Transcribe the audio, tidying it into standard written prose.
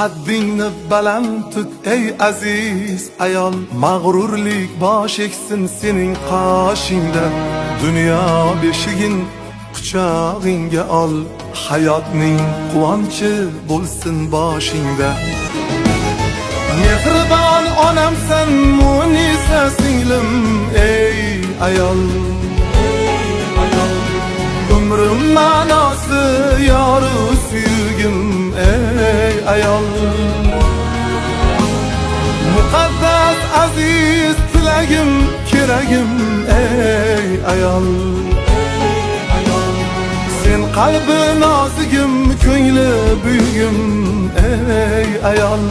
Qaddingni baland tut ey aziz ayol, mag'rurlik bosh eksin sening qoshingda. Dunyo beshigin quchog'ingga ol, hayotning quvonchi bo'lsin boshingda. Mehribon onamsan Munisa singlim ey ayol, umrim ma'nosi yoru suyugim ey ayol. Muqaddas aziz tilagim keragim ey ayol. Sen qalbi nozigim, ko'ngli buyugim ey ayol.